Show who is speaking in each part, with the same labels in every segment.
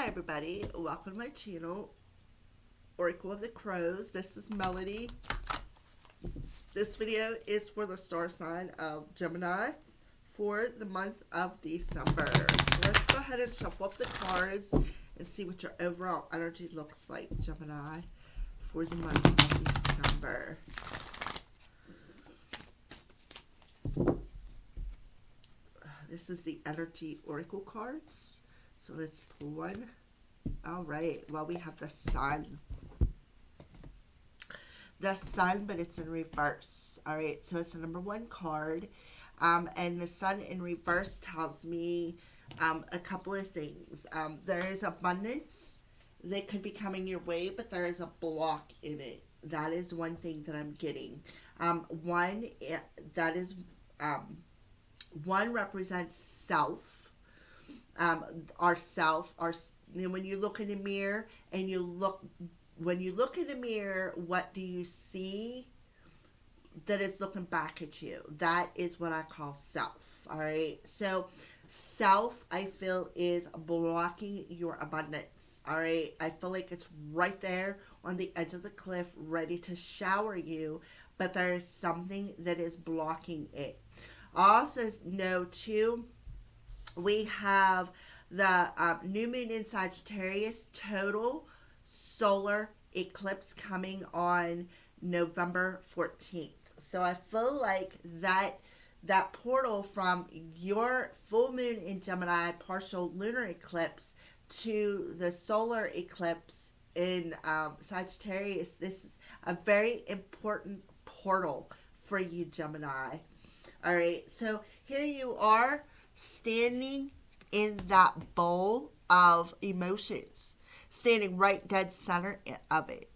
Speaker 1: everybody, welcome to my channel, Oracle of the Crows. This is Melody. This video is for the star sign of Gemini for the month of December. So let's go ahead and shuffle up the cards and see what your overall energy looks like, Gemini, for the month of December. This is the energy oracle cards. So let's pull one. All right. Well, we have the sun. The sun, but it's in reverse. All right. So it's the number one card. And the sun in reverse tells me a couple of things. There is abundance that could be coming your way, but there is a block in it. That is one thing that I'm getting. One represents self. When you look in the mirror and when you look in the mirror, what do you see that is looking back at you? That is what I call self. All right. So self, I feel, is blocking your abundance. All right. I feel like it's right there on the edge of the cliff, ready to shower you, but there is something that is blocking it. I also know too, we have the new moon in Sagittarius, total solar eclipse coming on November 14th. So I feel like that portal from your full moon in Gemini, partial lunar eclipse, to the solar eclipse in Sagittarius, this is a very important portal for you, Gemini. All right, so here you are, standing in that bowl of emotions, standing right dead center of it.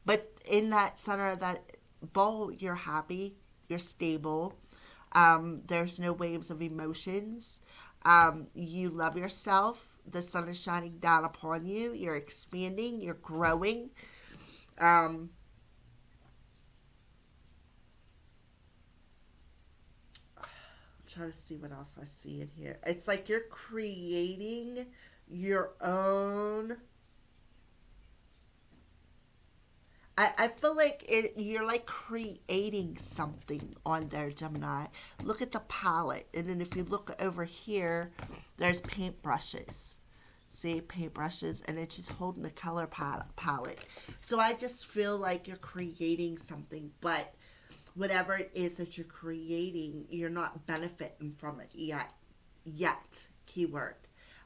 Speaker 1: But in that center of that bowl, you're happy, you're stable. There's no waves of emotions. You love yourself. The sun is shining down upon you. You're expanding, you're growing. Try to see what else I see in here. It's like you're creating your own. I feel like you're like creating something on there, Gemini. Look at the palette. And then if you look over here, there's paintbrushes. See, paintbrushes. And it's just holding a color palette. So I just feel like you're creating something. But whatever it is that you're creating, you're not benefiting from it yet, keyword.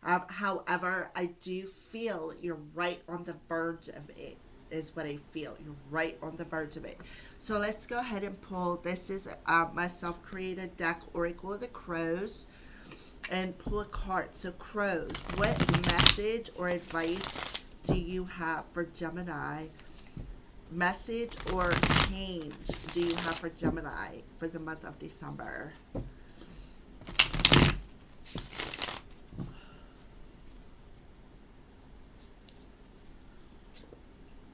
Speaker 1: However, I do feel you're right on the verge of it, is what I feel. You're right on the verge of it. So let's go ahead and pull. This is my self-created deck, Oracle of the Crows, and pull a card. So crows, what message or advice do you have for Gemini? Message or change do you have for Gemini for the month of December?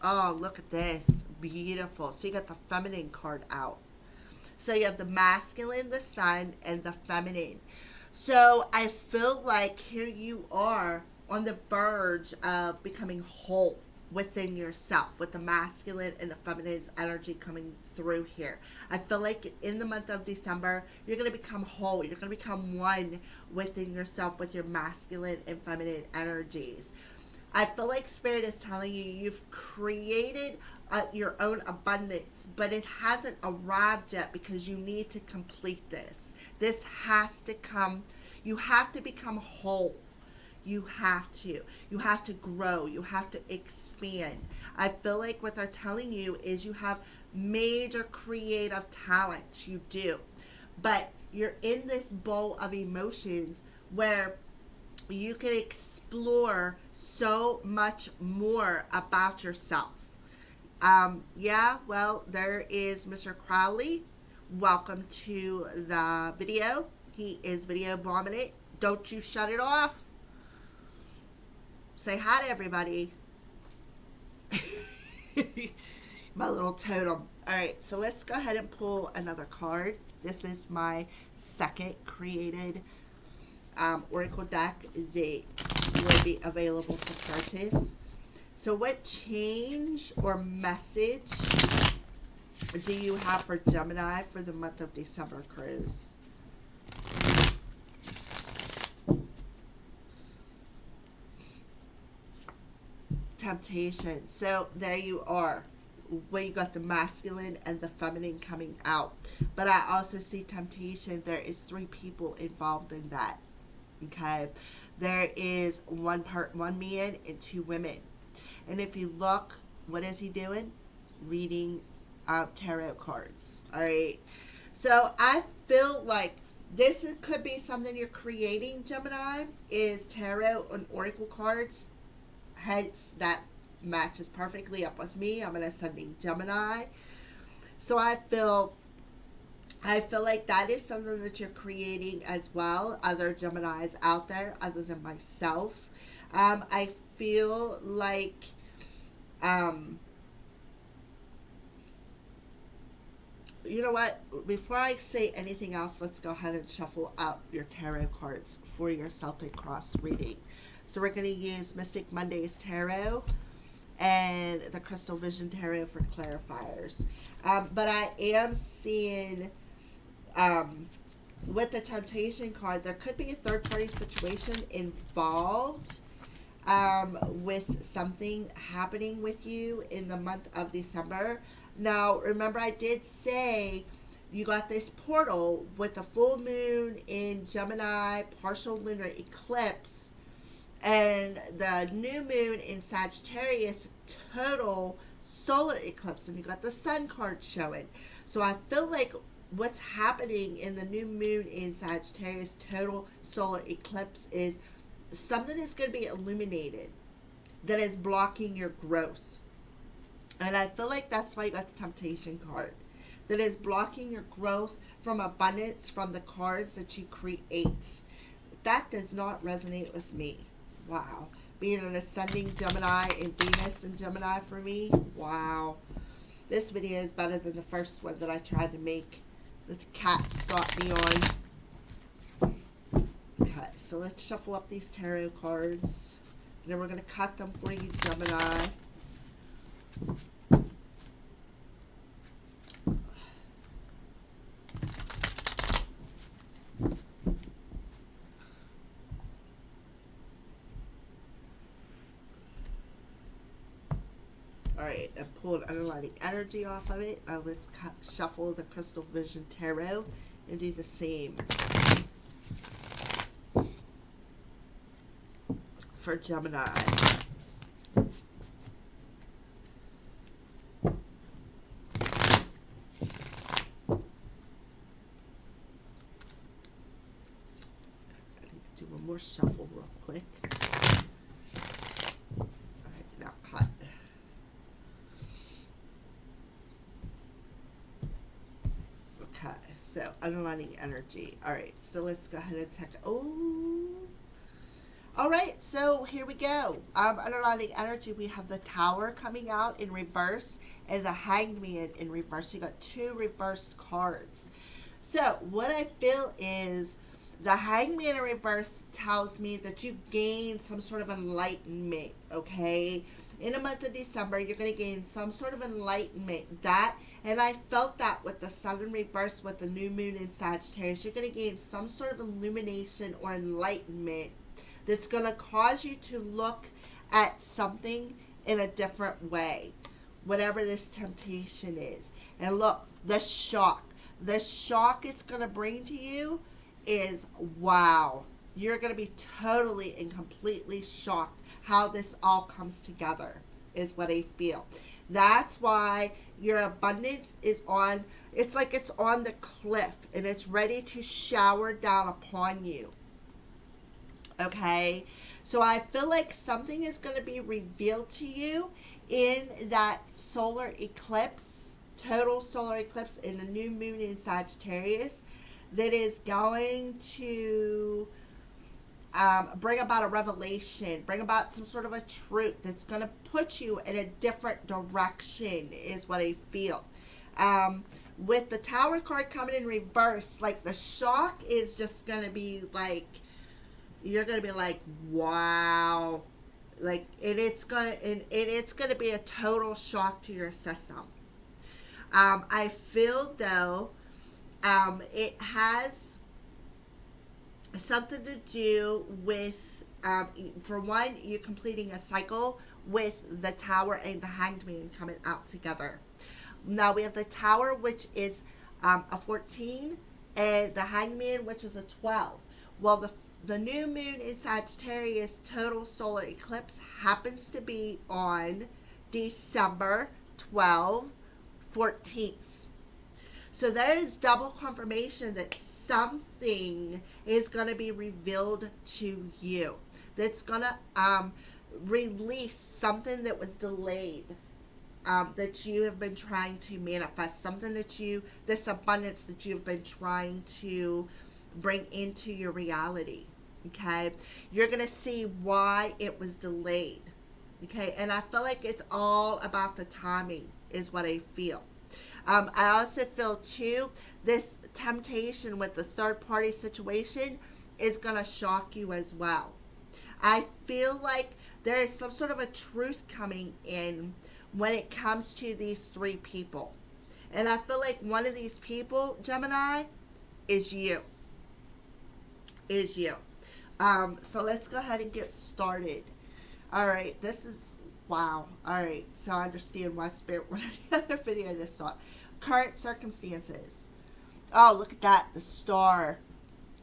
Speaker 1: Oh, look at this. Beautiful. So you got the feminine card out. So you have the masculine, the sun, and the feminine. So I feel like here you are on the verge of becoming whole within yourself, with the masculine and the feminine's energy coming through here. I feel like in the month of December, you're going to become whole. You're going to become one within yourself with your masculine and feminine energies. I feel like Spirit is telling you you've created your own abundance, but it hasn't arrived yet because you need to complete this. This has to come. You have to become whole. You have to. You have to grow. You have to expand. I feel like what they're telling you is you have major creative talents. You do. But you're in this bowl of emotions where you can explore so much more about yourself. Yeah, well, there is Mr. Crowley. Welcome to the video. He is video bombing it. Don't you shut it off. Say hi to everybody. My little totem. All right, so let's go ahead and pull another card. This is my second created Oracle deck, the will be available for purchase. So what change or message do you have for Gemini for the month of December cruise? Temptation. So there you are. Where you got the masculine and the feminine coming out. But I also see temptation. There is 3 people involved in that. Okay. There is one man and 2 women. And if you look, what is he doing? Reading tarot cards. All right. So I feel like this could be something you're creating, Gemini, is tarot and oracle cards. Hence, that matches perfectly up with me. I'm an ascending Gemini. So I feel like that is something that you're creating as well. Other Geminis out there other than myself. I feel like you know what? Before I say anything else, let's go ahead and shuffle out your tarot cards for your Celtic Cross reading. So we're going to use Mystic Monday's Tarot and the Crystal Vision Tarot for clarifiers. But I am seeing with the Temptation card, there could be a third-party situation involved with something happening with you in the month of December. Now, remember I did say you got this portal with the full moon in Gemini, partial lunar eclipse, and the new moon in Sagittarius, total solar eclipse, and you got the sun card showing. So I feel like what's happening in the new moon in Sagittarius, total solar eclipse, is something is going to be illuminated that is blocking your growth. And I feel like that's why you got the Temptation card. That is blocking your growth from abundance from the cards that you create. That does not resonate with me. Wow. Being an ascending Gemini and Venus in Gemini for me. Wow. This video is better than the first one that I tried to make. The cat stopped me on. Okay, so let's shuffle up these tarot cards. And then we're going to cut them for you, Gemini. Alright, I pulled underlining energy off of it. Now let's shuffle the Crystal Vision Tarot and do the same for Gemini. Do one more shuffle real quick. Alright, now cut. Okay, so underlining energy. Alright, so let's go ahead and take. Alright, so here we go. Underlining energy, we have the Tower coming out in reverse and the Hanged Man in reverse. So you got 2 reversed cards. So what I feel is the Hanged Man in reverse tells me that you gain some sort of enlightenment, okay? In the month of December, you're going to gain some sort of enlightenment. And I felt that with the Sun in reverse with the new moon in Sagittarius. You're going to gain some sort of illumination or enlightenment that's going to cause you to look at something in a different way, whatever this temptation is. And look, the shock it's going to bring to you is, wow, you're going to be totally and completely shocked how this all comes together, is what I feel. That's why your abundance is on, it's like it's on the cliff and it's ready to shower down upon you. Okay, so I feel like something is going to be revealed to you in that solar eclipse, total solar eclipse in the new moon in Sagittarius, that is going to bring about a revelation, bring about some sort of a truth that's going to put you in a different direction, is what I feel. With the Tower card coming in reverse, like the shock is just going to be like, you're gonna be like, wow. Like, it's gonna be a total shock to your system. I feel though, it has something to do with, for one, you completing a cycle with the Tower and the Hanged Man coming out together. Now we have the Tower, which is a 14, and the Hangman, which is a 12. Well, the new moon in Sagittarius total solar eclipse happens to be on December 14th. So there is double confirmation that something is going to be revealed to you. That's going to release something that was delayed, that you have been trying to manifest, something this abundance that you've been trying to bring into your reality. Okay, you're gonna see why it was delayed. Okay, and I feel like it's all about the timing, is what I feel. I also feel too, this temptation with the third party situation is gonna shock you as well. I feel like there is some sort of a truth coming in when it comes to these three people. And I feel like one of these people, Gemini, is you. Is you. So let's go ahead and get started. All right, this is wow. All right, so I understand why Spirit wanted the other video I just saw. Current circumstances. Oh, look at that, the star.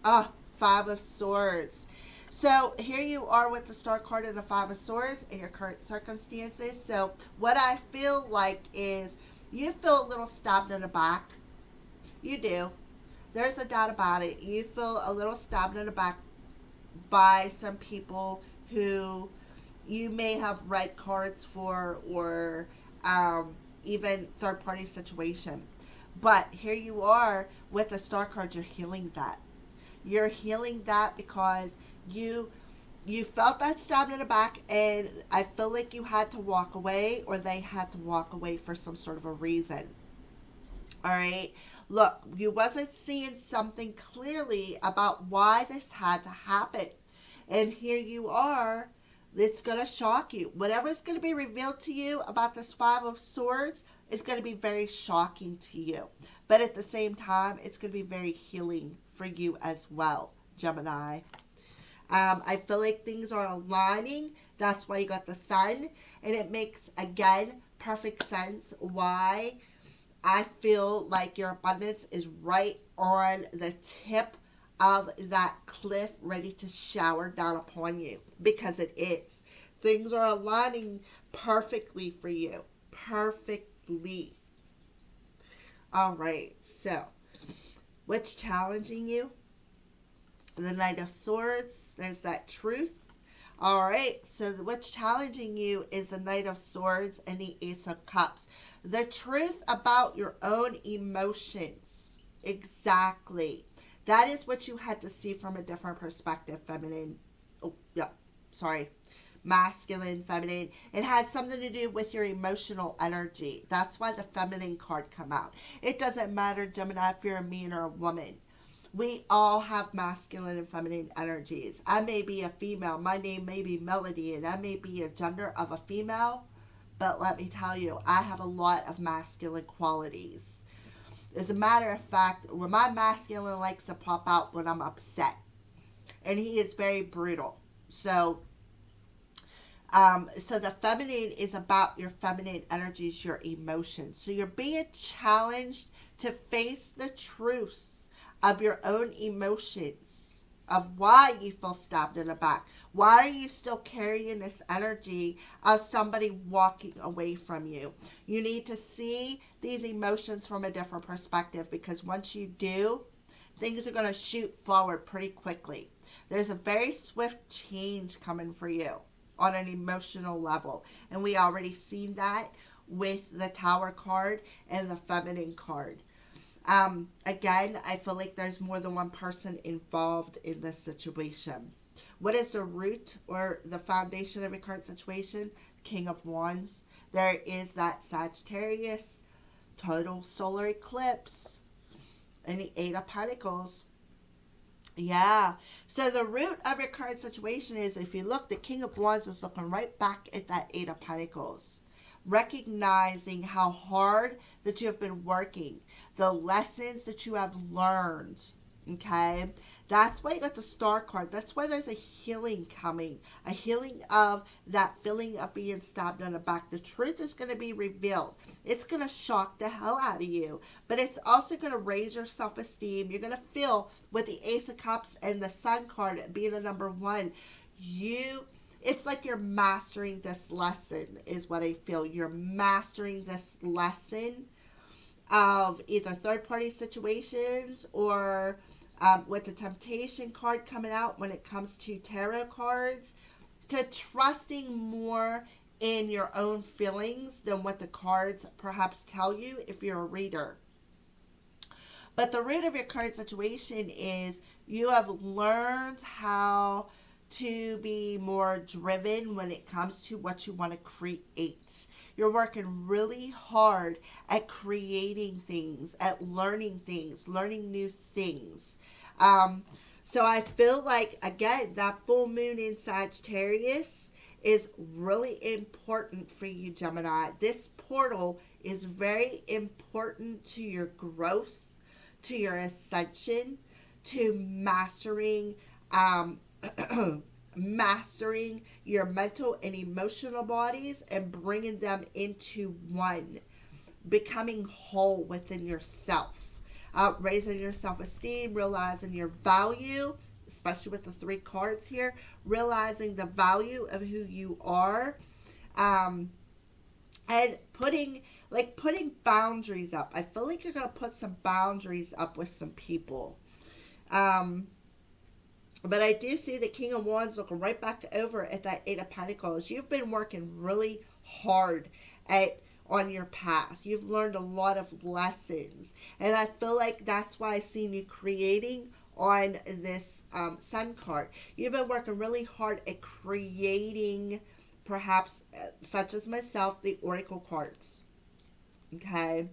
Speaker 1: Oh, Five of Swords. So here you are with the Star card and the Five of Swords in your current circumstances. So what I feel like is you feel a little stabbed in the back. You do. There's no doubt about it. You feel a little stabbed in the back by some people who you may have read cards for, or even third party situation. But here you are with the Star card. You're healing that. You're healing that because you felt that stab in the back, and I feel like you had to walk away, or they had to walk away for some sort of a reason. All right, look, you wasn't seeing something clearly about why this had to happen, and here you are. It's going to shock you. Whatever's going to be revealed to you about this Five of Swords is going to be very shocking to you, but at the same time, it's going to be very healing for you as well, Gemini. I feel like things are aligning. That's why you got the Sun. And it makes, again, perfect sense why I feel like your abundance is right on the tip of that cliff, ready to shower down upon you. Because it is. Things are aligning perfectly for you. Perfectly. All right. So, what's challenging you? The Knight of Swords, there's that truth. All right, so what's challenging you is the Knight of Swords and the Ace of Cups. The truth about your own emotions. Exactly. That is what you had to see from a different perspective, feminine. Oh, yeah, sorry. Masculine, feminine. It has something to do with your emotional energy. That's why the feminine card come out. It doesn't matter, Gemini, if you're a man or a woman. We all have masculine and feminine energies. I may be a female. My name may be Melody, and I may be a gender of a female. But let me tell you, I have a lot of masculine qualities. As a matter of fact, when my masculine likes to pop out when I'm upset. And he is very brutal. So the feminine is about your feminine energies, your emotions. So you're being challenged to face the truth of your own emotions, of why you feel stabbed in the back. Why are you still carrying this energy of somebody walking away from you? You need to see these emotions from a different perspective, because once you do, things are going to shoot forward pretty quickly. There's a very swift change coming for you on an emotional level. And we already seen that with the Tower card and the Feminine card. Again, I feel like there's more than one person involved in this situation. What is the root or the foundation of your current situation? King of Wands. There is that Sagittarius, total solar eclipse, and the Eight of Pentacles. Yeah. So the root of your current situation is, if you look, the King of Wands is looking right back at that Eight of Pentacles, recognizing how hard that you have been working, the lessons that you have learned. Okay. That's why you got the Star card. That's why there's a healing coming, a healing of that feeling of being stabbed in the back. The truth is going to be revealed. It's going to shock the hell out of you, but it's also going to raise your self-esteem. You're going to feel, with the Ace of Cups and the Sun card being a number one, it's like you're mastering this lesson, is what I feel. You're mastering this lesson of either third-party situations, or with the Temptation card coming out when it comes to tarot cards, to trusting more in your own feelings than what the cards perhaps tell you if you're a reader. But the root of your current situation is, you have learned how to be more driven when it comes to what you want to create. You're working really hard at creating things, at learning things, learning new things. So I feel like, again, that full moon in Sagittarius is really important for you, Gemini. This portal is very important to your growth, to your ascension, to mastering mastering your mental and emotional bodies and bringing them into one, becoming whole within yourself, raising your self-esteem, realizing your value, especially with the three cards here, realizing the value of who you are, and putting boundaries up. I feel like you're going to put some boundaries up with some people. But I do see the King of Wands looking right back over at that Eight of Pentacles. You've been working really hard on your path. You've learned a lot of lessons. And I feel like that's why I seen you creating on this Sun card. You've been working really hard at creating, perhaps, such as myself, the Oracle cards. Okay?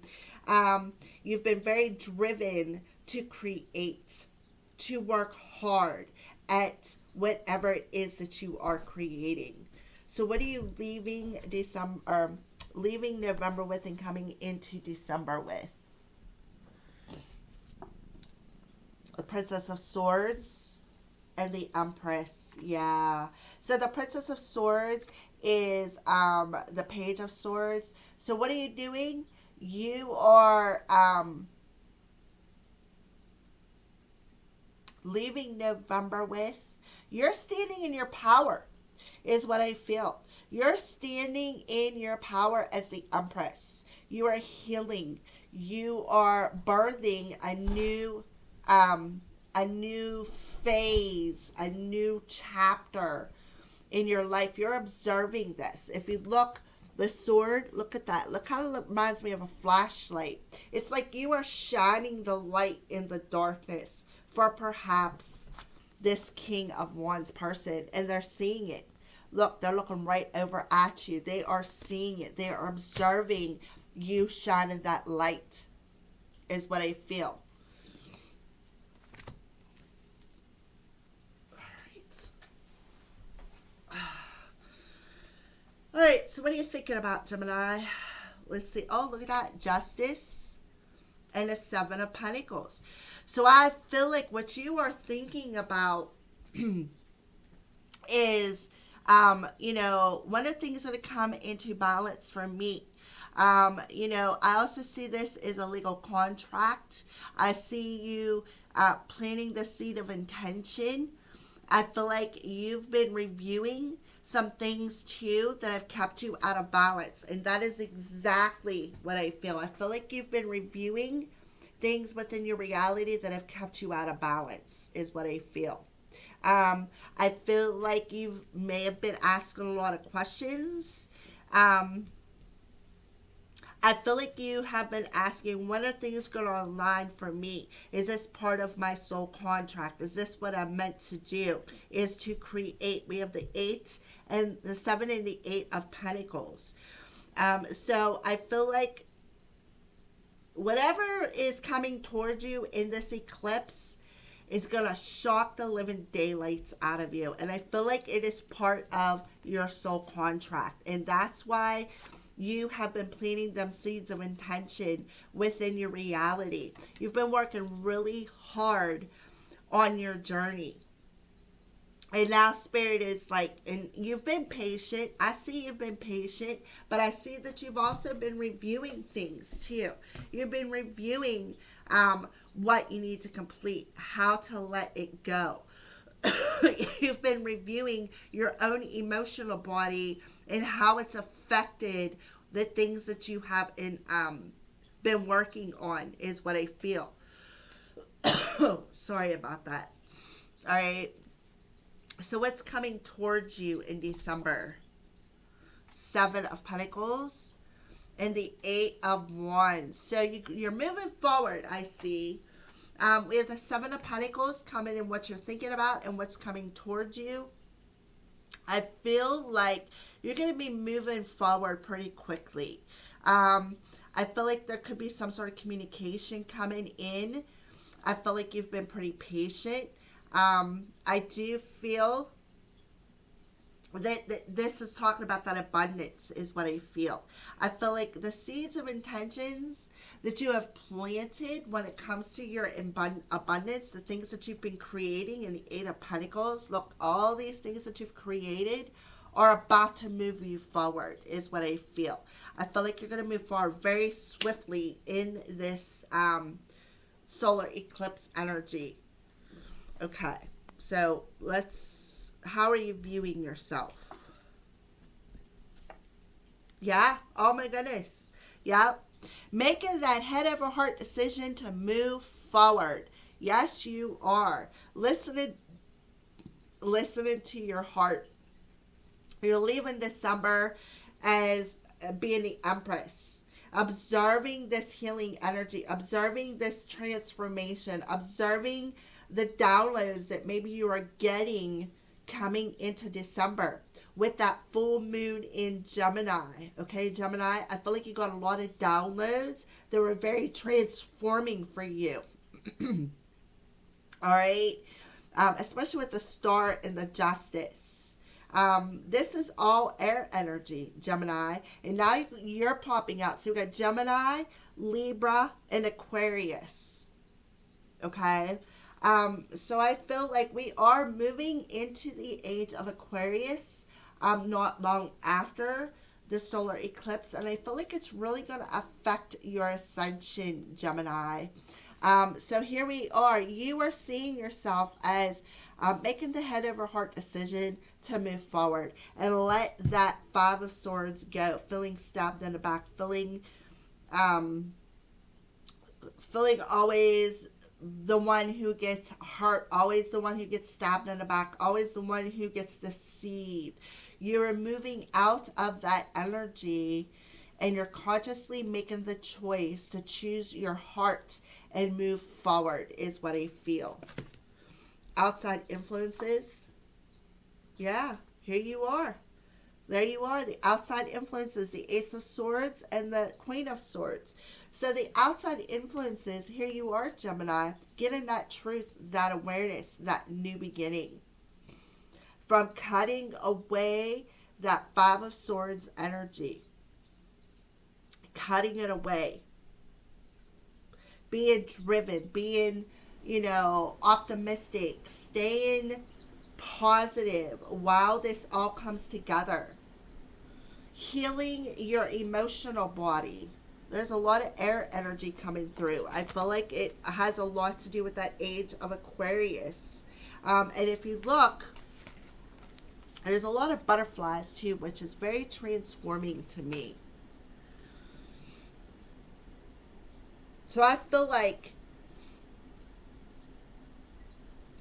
Speaker 1: You've been very driven to create, to work hard at whatever it is that you are creating. So what are you leaving November with and coming into December with? The Princess of Swords and the Empress. Yeah. So the Princess of Swords is the Page of Swords. So what are you doing? You are leaving November with, you're standing in your power, is what I feel. You're standing in your power as the Empress. You are healing. You are birthing a new phase, a new chapter in your life. You're observing this. If you look, the sword, look at that. Look how it reminds me of a flashlight. It's like you are shining the light in the darkness for perhaps this King of Wands person, and they're seeing it. Look, they're looking right over at you. They are seeing it. They are observing you shining that light, is what I feel. All right, so what are you thinking about, Gemini? Let's see. Oh, look at that. Justice and the Seven of Pentacles. So I feel like what you are thinking about is, one of the things that come into balance for me. I also see this as a legal contract. I see you planting the seed of intention. I feel like you've been reviewing some things too that have kept you out of balance. And that is exactly what I feel. I feel like you've been reviewing things within your reality that have kept you out of balance, is what I feel. I feel like you may have been asking a lot of questions. I feel like you have been asking, when are things going to align for me? Is this part of my soul contract? Is this what I'm meant to do? Is to create. We have the 8 and the 7 and the 8 of Pentacles. So I feel like whatever is coming towards you in this eclipse, is going to shock the living daylights out of you. And I feel like it is part of your soul contract. And that's why you have been planting them seeds of intention within your reality. You've been working really hard on your journey. And now Spirit is like, and you've been patient. I see you've been patient, but I see that you've also been reviewing things too. You've been reviewing what you need to complete, how to let it go. You've been reviewing your own emotional body and how it's affected the things that you have been working on, is what I feel. Sorry about that. All right. So what's coming towards you in December? 7 of Pentacles and the 8 of Wands. So you're moving forward, I see. We have the 7 of Pentacles coming in what you're thinking about and what's coming towards you. I feel like you're going to be moving forward pretty quickly. I feel like there could be some sort of communication coming in. I feel like you've been pretty patient. I do feel that this is talking about that abundance, is what I feel. I feel like the seeds of intentions that you have planted when it comes to your abundance, the things that you've been creating in the 8 of Pentacles, look, all these things that you've created are about to move you forward, is what I feel. I feel like you're going to move forward very swiftly in this solar eclipse energy. Okay, so how are you viewing yourself? Yeah, oh my goodness. Yep. Making that head over heart decision to move forward. Yes, you are. Listening to your heart. You're leaving December as being the Empress. Observing this healing energy. Observing this transformation. Observing the downloads that maybe you are getting coming into December with that full moon in Gemini. Okay, Gemini, I feel like you got a lot of downloads that were very transforming for you. All right, especially with the Star and the Justice. This is all air energy, Gemini, and now you're popping out. So we got Gemini, Libra, and Aquarius. Okay. So I feel like we are moving into the age of Aquarius not long after the solar eclipse, and I feel like it's really going to affect your ascension, Gemini. So here we are. You are seeing yourself as making the head over heart decision to move forward and let that 5 of Swords go, feeling stabbed in the back, feeling always the one who gets hurt, always the one who gets stabbed in the back, always the one who gets deceived. You're moving out of that energy and you're consciously making the choice to choose your heart and move forward, is what I feel. Outside influences. Yeah, here you are. There you are. The outside influences, the Ace of Swords and the Queen of Swords. So the outside influences, here you are, Gemini, getting that truth, that awareness, that new beginning. From cutting away that 5 of Swords energy. Cutting it away. Being driven, being, optimistic, staying positive while this all comes together. Healing your emotional body. There's a lot of air energy coming through. I feel like it has a lot to do with that age of Aquarius. And if you look, there's a lot of butterflies too, which is very transforming to me. So I feel like,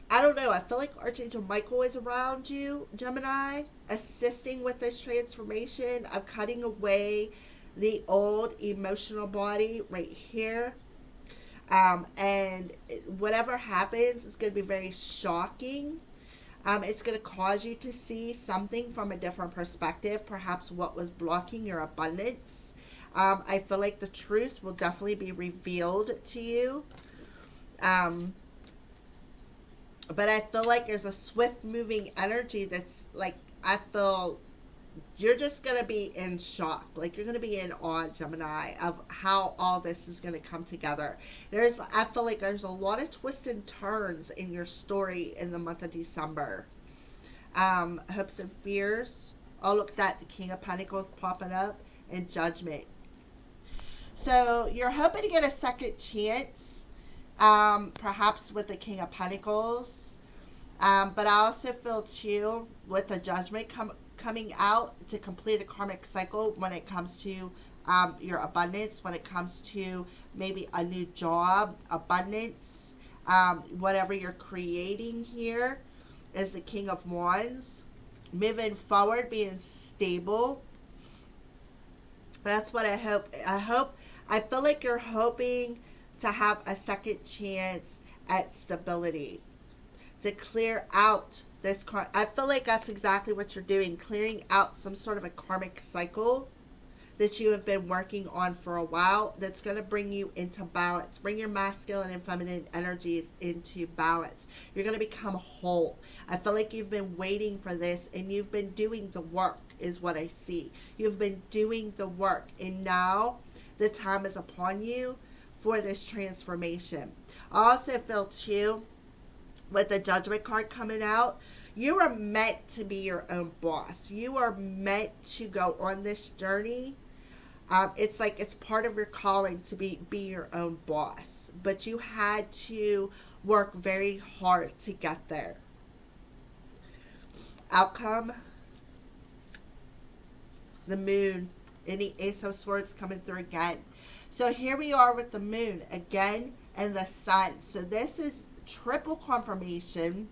Speaker 1: I don't know, I feel like Archangel Michael is around you, Gemini, assisting with this transformation of cutting away the old emotional body right here. And whatever happens is going to be very shocking. It's going to cause you to see something from a different perspective, perhaps what was blocking your abundance. I feel like the truth will definitely be revealed to you. But I feel like there's a swift moving energy that's like, I feel you're just going to be in shock. Like, you're going to be in awe, Gemini, of how all this is going to come together. I feel like there's a lot of twists and turns in your story in the month of December. Hopes and fears. Oh, look at that. The King of Pentacles popping up, and Judgment. So you're hoping to get a second chance, perhaps with the King of Pentacles. But I also feel too, with the Judgment coming out, to complete a karmic cycle when it comes to your abundance, when it comes to maybe a new job, abundance, whatever you're creating here, is the King of Wands. Moving forward, being stable. That's what I hope. I feel like you're hoping to have a second chance at stability, to clear out this I feel like that's exactly what you're doing, clearing out some sort of a karmic cycle that you have been working on for a while, that's going to bring you into balance, bring your masculine and feminine energies into balance. You're going to become whole. I feel like you've been waiting for this, and you've been doing the work, is what I see. You've been doing the work, and now the time is upon you for this transformation. I also feel too, with the Judgment card coming out, you are meant to be your own boss. You are meant to go on this journey. It's like it's part of your calling to be your own boss. But you had to work very hard to get there. Outcome. The Moon. Any Ace of Swords coming through again. So here we are with the Moon again, and the Sun. So this is triple confirmation.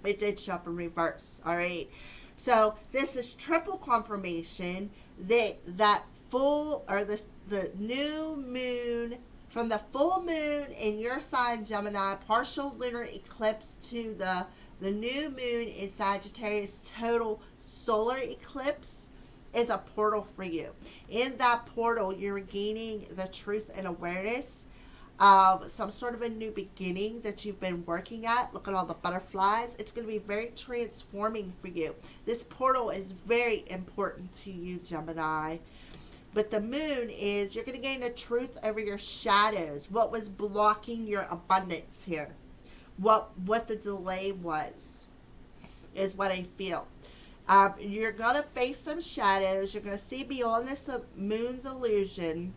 Speaker 1: It did show up in reverse. All right. So this is triple confirmation that full, or the new moon, from the full moon in your sign, Gemini, partial lunar eclipse, to the new moon in Sagittarius, total solar eclipse, is a portal for you. In that portal, you're gaining the truth and awareness of some sort of a new beginning that you've been working at. Look at all the butterflies. It's going to be very transforming for you. This portal is very important to you, Gemini. But the Moon is, you're going to gain the truth over your shadows. What was blocking your abundance here? What the delay was, is what I feel. You're going to face some shadows. You're going to see beyond this Moon's illusion,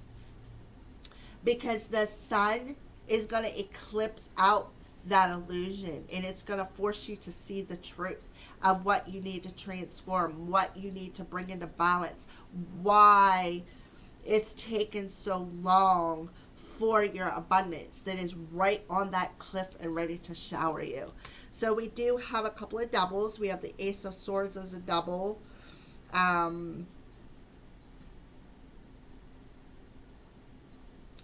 Speaker 1: because the Sun is going to eclipse out that illusion, and it's going to force you to see the truth of what you need to transform, what you need to bring into balance, why it's taken so long for your abundance that is right on that cliff and ready to shower you. So we do have a couple of doubles. We have the Ace of Swords as a double. All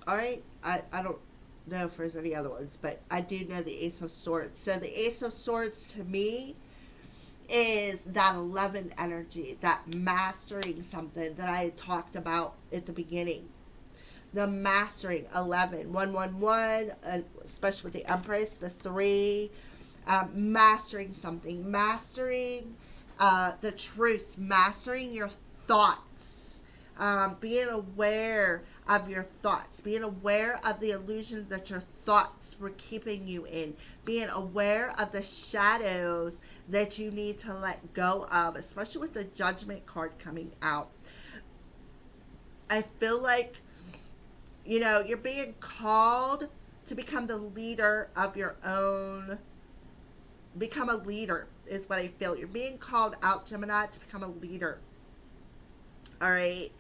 Speaker 1: right, I don't know if there's any other ones, but I do know the Ace of Swords. So the Ace of Swords to me is that 11 energy, that mastering something that I had talked about at the beginning. The mastering 11, 111, especially with the Empress, the 3, mastering something, mastering the truth, mastering your thoughts, being aware of your thoughts, being aware of the illusion that your thoughts were keeping you in, being aware of the shadows that you need to let go of, especially with the Judgment card coming out. I feel like, you know, you're being called to become the leader of your own, become a leader is what I feel. You're being called out, Gemini, to become a leader. All right.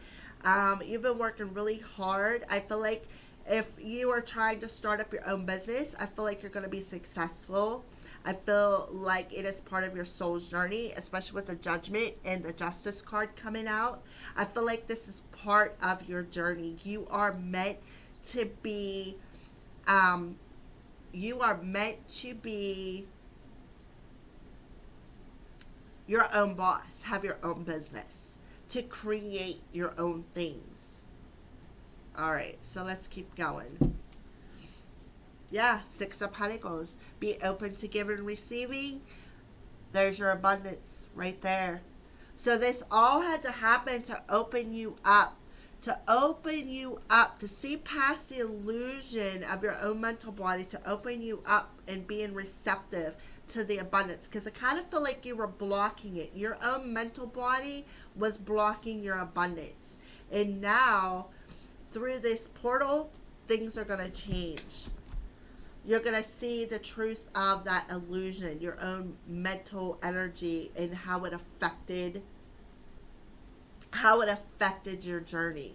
Speaker 1: You've been working really hard. I feel like if you are trying to start up your own business, I feel like you're going to be successful. I feel like it is part of your soul's journey, especially with the Judgment and the Justice card coming out. I feel like this is part of your journey. You are meant to be, your own boss, have your own business, to create your own things. All right, so let's keep going. Yeah, Six of Pentacles. Be open to giving and receiving. There's your abundance right there. So this all had to happen to open you up. To open you up, to see past the illusion of your own mental body, to open you up and being receptive to the abundance. Because I kind of feel like you were blocking it. Your own mental body was blocking your abundance. And now, through this portal, things are going to change. You're going to see the truth of that illusion, your own mental energy, and how it affected your journey.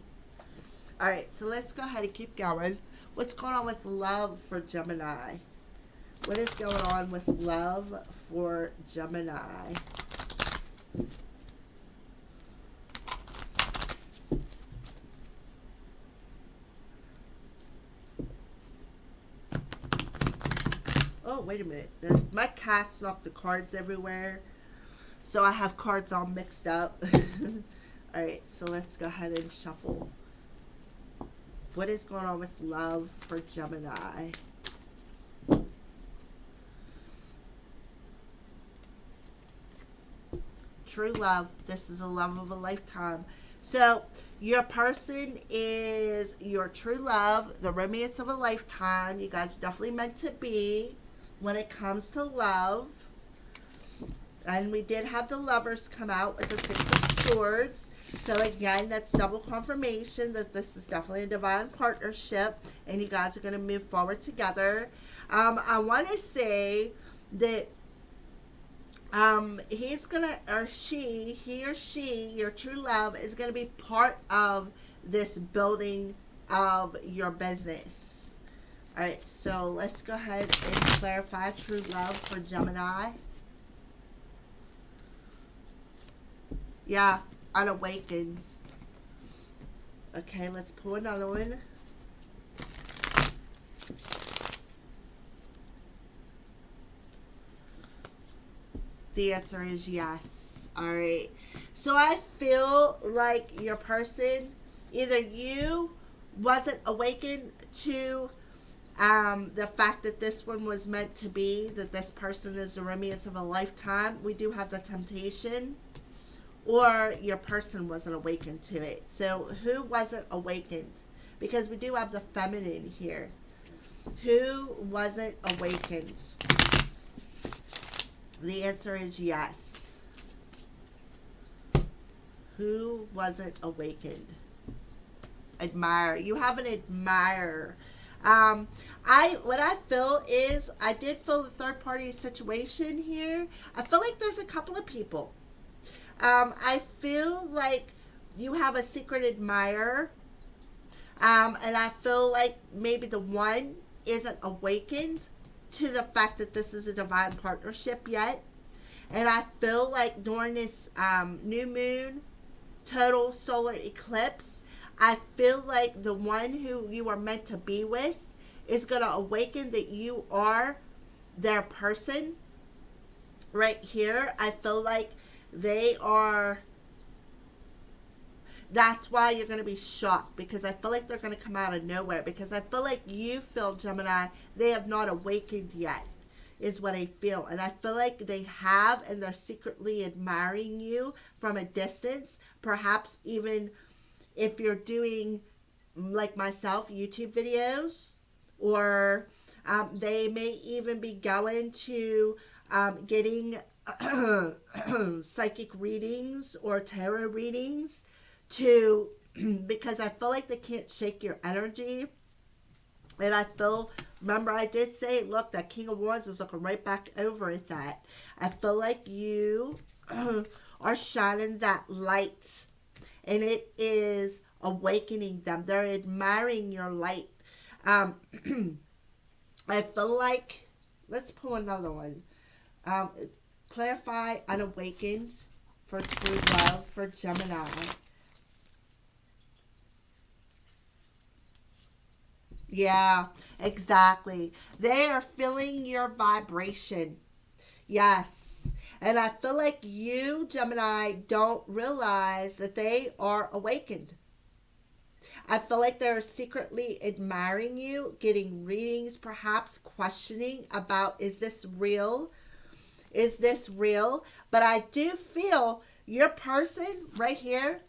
Speaker 1: All right, so let's go ahead and keep going. What's going on with love for Gemini? What is going on with love for Gemini? Oh, wait a minute. My cats knock the cards everywhere. So I have cards all mixed up. Alright, so let's go ahead and shuffle. What is going on with love for Gemini? True love. This is a love of a lifetime. So your person is your true love, the romance of a lifetime. You guys are definitely meant to be when it comes to love. And we did have the Lovers come out with the Six of Swords. So again, that's double confirmation that this is definitely a divine partnership and you guys are going to move forward together. I want to say that he's going to, he or she, your true love, is going to be part of this building of your business. All right, so let's go ahead and clarify true love for Gemini. Yeah, unawakens. Okay, let's pull another one. The answer is yes. All right. So I feel like your person, either you wasn't awakened to the fact that this one was meant to be, that this person is the romance of a lifetime. We do have the temptation. Or your person wasn't awakened to it. So who wasn't awakened? Because we do have the feminine here. Who wasn't awakened? The answer is yes. Who wasn't awakened? Admire. You have an admirer. What I feel is, I did feel the third party situation here. I feel like there's a couple of people. I feel like you have a secret admirer, and I feel like maybe the one isn't awakened to the fact that this is a divine partnership yet. And I feel like during this new moon, total solar eclipse, I feel like the one who you are meant to be with is going to awaken that you are their person. Right here, I feel like that's why you're going to be shocked, because I feel like they're going to come out of nowhere, because I feel like you feel, Gemini, they have not awakened yet, is what I feel. And I feel like they have, and they're secretly admiring you from a distance. Perhaps even if you're doing, like myself, YouTube videos, or they may even be going to getting psychic readings or tarot readings to, because I feel like they can't shake your energy. And I feel, remember I did say, look, that King of Wands is looking right back over at that. I feel like you are shining that light, and it is awakening them. They're admiring your light. I feel like, let's pull another one. Clarify unawakened for true love for Gemini. Yeah, exactly. They are feeling your vibration. Yes. And I feel like you, Gemini, don't realize that they are awakened. I feel like they're secretly admiring you, getting readings, perhaps questioning about, is this real? Is this real? But I do feel your person right here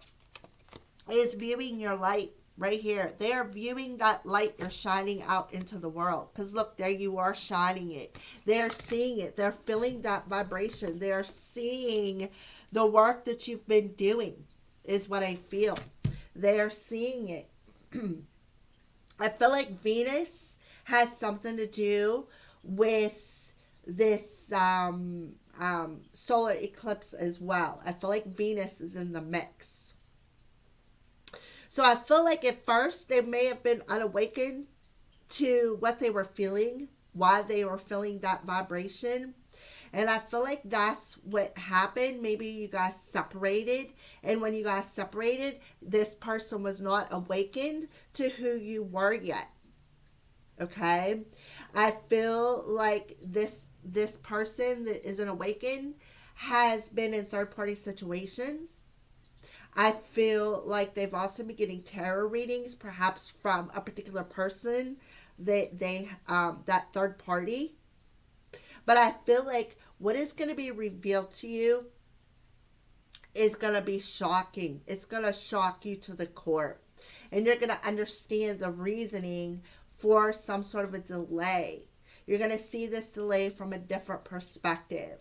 Speaker 1: is viewing your light right here. They are viewing that light you're shining out into the world. Because look, there you are shining it. They're seeing it. They're feeling that vibration. They're seeing the work that you've been doing, is what I feel. They're seeing it. I feel like Venus has something to do with this solar eclipse as well. I feel like Venus is in the mix. So I feel like at first they may have been unawakened to what they were feeling, why they were feeling that vibration. And I feel like that's what happened. Maybe you guys separated. And when you guys separated, this person was not awakened to who you were yet. Okay? I feel like this person that isn't awakened has been in third party situations. I feel like they've also been getting tarot readings, perhaps from a particular person that that third party. But I feel like what is going to be revealed to you is going to be shocking. It's going to shock you to the core. And you're going to understand the reasoning for some sort of a delay. You're going to see this delay from a different perspective.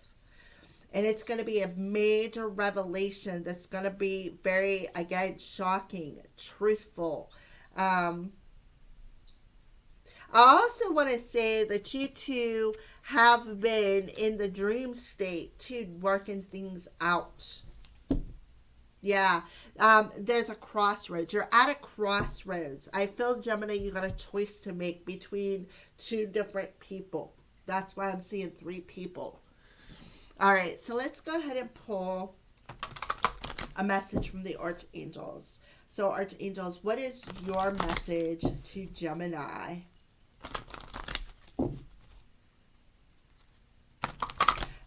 Speaker 1: And it's going to be a major revelation that's going to be very, again, shocking, truthful. I also want to say that you two have been in the dream state too, working things out. Yeah, there's a crossroads. You're at a crossroads. I feel, Gemini, you got a choice to make between two different people. That's why I'm seeing three people. All right, so let's go ahead and pull a message from the Archangels. So, Archangels, what is your message to Gemini?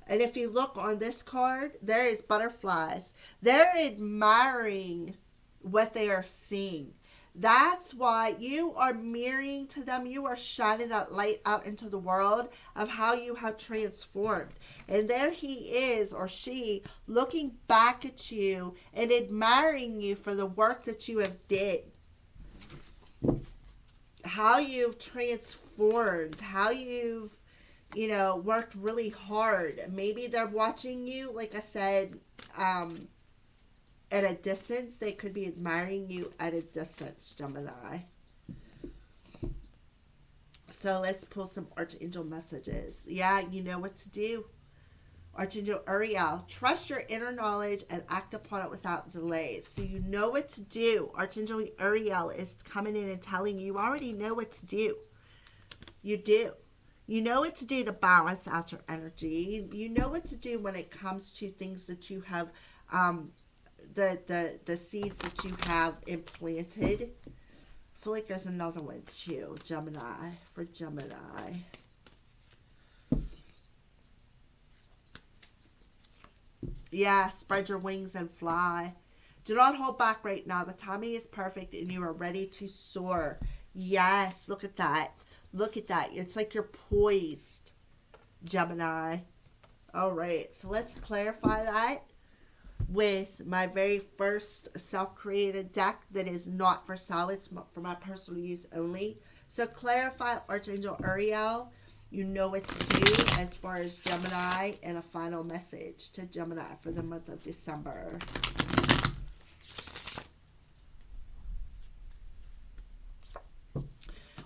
Speaker 1: And if you look on this card, there is butterflies. They're admiring what they are seeing. That's why you are mirroring to them. You are shining that light out into the world of how you have transformed. And there he is, or she, looking back at you and admiring you for the work that you have did. How you've transformed, how you've, worked really hard. Maybe they're watching you, like I said, at a distance. They could be admiring you at a distance, Gemini. So let's pull some Archangel messages. Yeah, you know what to do. Archangel Uriel, trust your inner knowledge and act upon it without delays. So you know what to do. Archangel Uriel is coming in and telling you, you already know what to do. You do. You know what to do to balance out your energy. You know what to do when it comes to things that you have, the seeds that you have implanted. I feel like there's another one too, Gemini, for Gemini. Yeah, spread your wings and fly. Do not hold back right now. The timing is perfect and you are ready to soar. Yes, look at that. Look at that. It's like you're poised, Gemini. All right, so let's clarify that with my very first self-created deck that is not for sale. It's for my personal use only. So clarify, Archangel Uriel. You know what to do as far as Gemini, and a final message to Gemini for the month of December.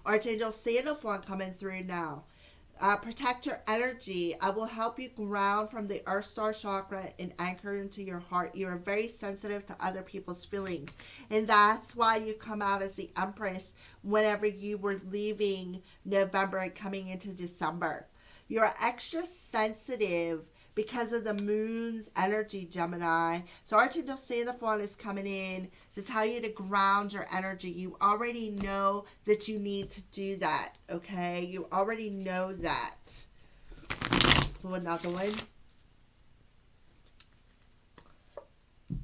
Speaker 1: Archangel Sandalphon coming through now. Protect your energy. I will help you ground from the Earth Star chakra and anchor into your heart. You are very sensitive to other people's feelings. And that's why you come out as the Empress whenever you were leaving November and coming into December. You're extra sensitive because of the moon's energy, Gemini. So Archangel Sandalphon is coming in to tell you to ground your energy. You already know that you need to do that, okay? You already know that. Let's pull another one.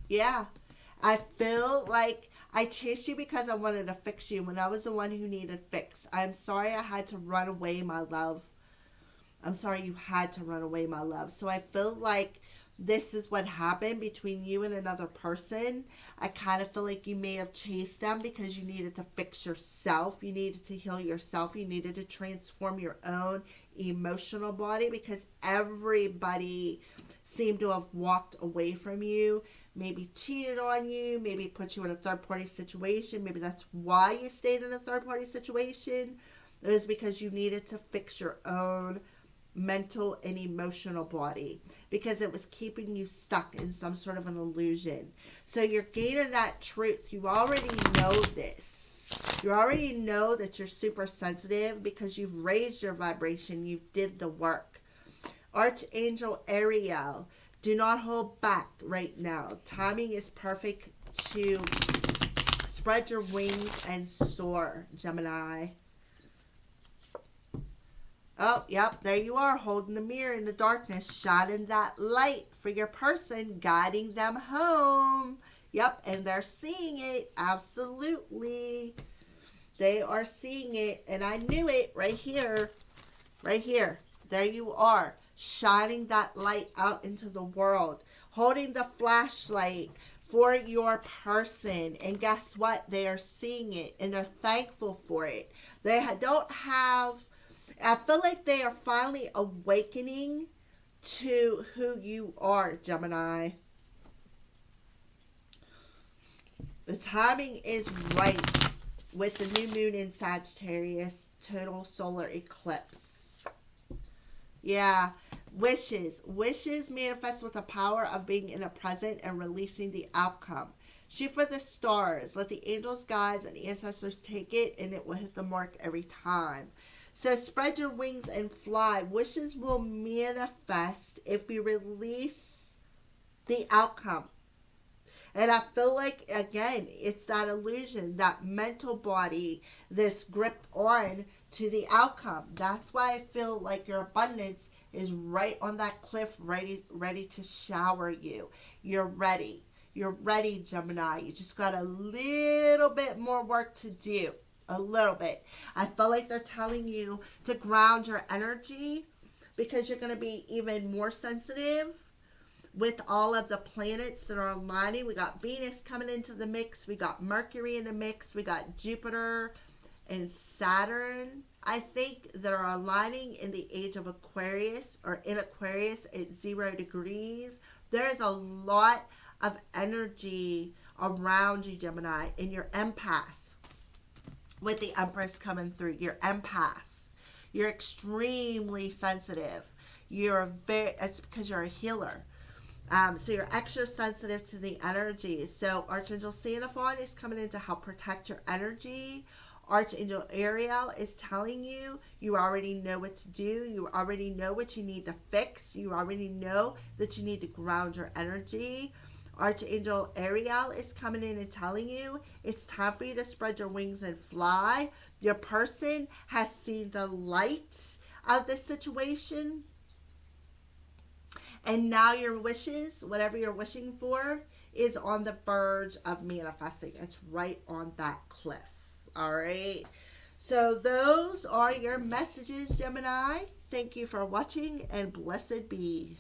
Speaker 1: Yeah. I feel like I chased you because I wanted to fix you when I was the one who needed fixed. I'm sorry I had to run away, my love. I'm sorry you had to run away, my love. So I feel like this is what happened between you and another person. I kind of feel like you may have chased them because you needed to fix yourself. You needed to heal yourself. You needed to transform your own emotional body because everybody seemed to have walked away from you, maybe cheated on you, maybe put you in a third party situation. Maybe that's why you stayed in a third party situation. It was because you needed to fix your own mental and emotional body because it was keeping you stuck in some sort of an illusion. So you're gaining that truth. You already know this. You already know that you're super sensitive because you've raised your vibration. You did the work. Archangel Ariel, do not hold back right now. Timing is perfect to spread your wings and soar, Gemini. Oh, yep, there you are, holding the mirror in the darkness, shining that light for your person, guiding them home. Yep, and they're seeing it, absolutely. They are seeing it, and I knew it right here, right here. There you are, shining that light out into the world, holding the flashlight for your person. And guess what? They are seeing it, and they're thankful for it. They don't have... I feel like they are finally awakening to who you are, Gemini. The timing is right with the new moon in Sagittarius, total solar eclipse. Yeah, wishes. Wishes manifest with the power of being in the present and releasing the outcome. Shoot for the stars. Let the angels, guides, and ancestors take it, and it will hit the mark every time. So spread your wings and fly. Wishes will manifest if we release the outcome. And I feel like, again, it's that illusion, that mental body that's gripped on to the outcome. That's why I feel like your abundance is right on that cliff, ready to shower you. You're ready. You're ready, Gemini. You just got a little bit more work to do. A little bit. I feel like they're telling you to ground your energy because you're going to be even more sensitive with all of the planets that are aligning. We got Venus coming into the mix. We got Mercury in the mix. We got Jupiter and Saturn, I think, that are aligning in the age of Aquarius, or in Aquarius at 0 degrees. There is a lot of energy around you, Gemini, and you're empath. With the Empress coming through, you're empath. You're extremely sensitive. It's because you're a healer. So you're extra sensitive to the energy. So Archangel Sandalphon is coming in to help protect your energy. Archangel Ariel is telling you, you already know what to do. You already know what you need to fix. You already know that you need to ground your energy. Archangel Ariel is coming in and telling you it's time for you to spread your wings and fly. Your person has seen the light of this situation. And now your wishes, whatever you're wishing for, is on the verge of manifesting. It's right on that cliff. All right. So those are your messages, Gemini. Thank you for watching, and blessed be.